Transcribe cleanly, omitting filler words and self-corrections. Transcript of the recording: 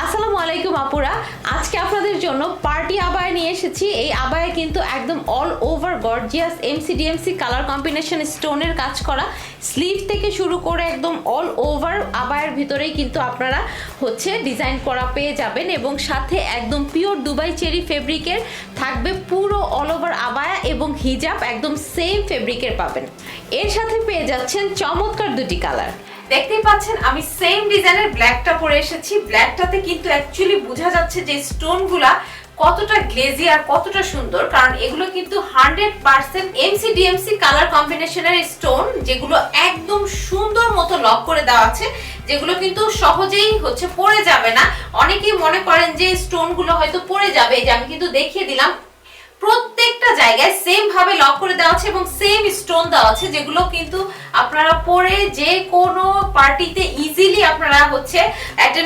আসসালামু আলাইকুম আপুরা, আজকে আপনাদের জন্য পার্টি আবায়া নিয়ে এসেছি। এই আবায়া কিন্তু একদম অল ওভার গর্জিয়াস এমসিডিএমসি কালার কম্বিনেশন স্টোনের কাজ করা, স্লিভ থেকে শুরু করে একদম অল ওভার আবায়ার ভিতরেই কিন্তু আপনারা ডিজাইন করা পেয়ে যাবেন এবং সাথে একদম পিওর দুবাই চেরি ফেব্রিকের থাকবে পুরো অল ওভার আবায়া এবং হিজাব একদম সেম ফেব্রিকের পাবেন। এর সাথে পেয়ে যাচ্ছেন চমৎকার দুটি কালার। দেখতেই পাচ্ছেন আমি সেম ডিজাইনের ব্ল্যাকটা পরে এসেছি। ব্ল্যাকটাতে কিন্তু অ্যাকচুয়ালি বোঝা যাচ্ছে যে স্টোনগুলা কতটা গ্লেজি আর কতটা সুন্দর, কারণ এগুলো কিন্তু 100% এমসিডিএমসি কালার কম্বিনেশনের স্টোন, যেগুলো একদম সুন্দর মতো লক করে দেওয়া আছে, যেগুলো কিন্তু সহজেই পড়ে যাবে না। অনেকেই মনে করেন যে স্টোনগুলো হয়তো পড়ে যাবে, এই যে আমি কিন্তু দেখিয়ে দিলাম প্রত্যেকটা জায়গায় সেম ভাবে লক করে দেওয়া আছে এবং সেম স্টোন দেওয়া আছে, যেগুলো কিন্তু আপনারা পরে যে কোনো পার্টিতে ইজিলি আপনারা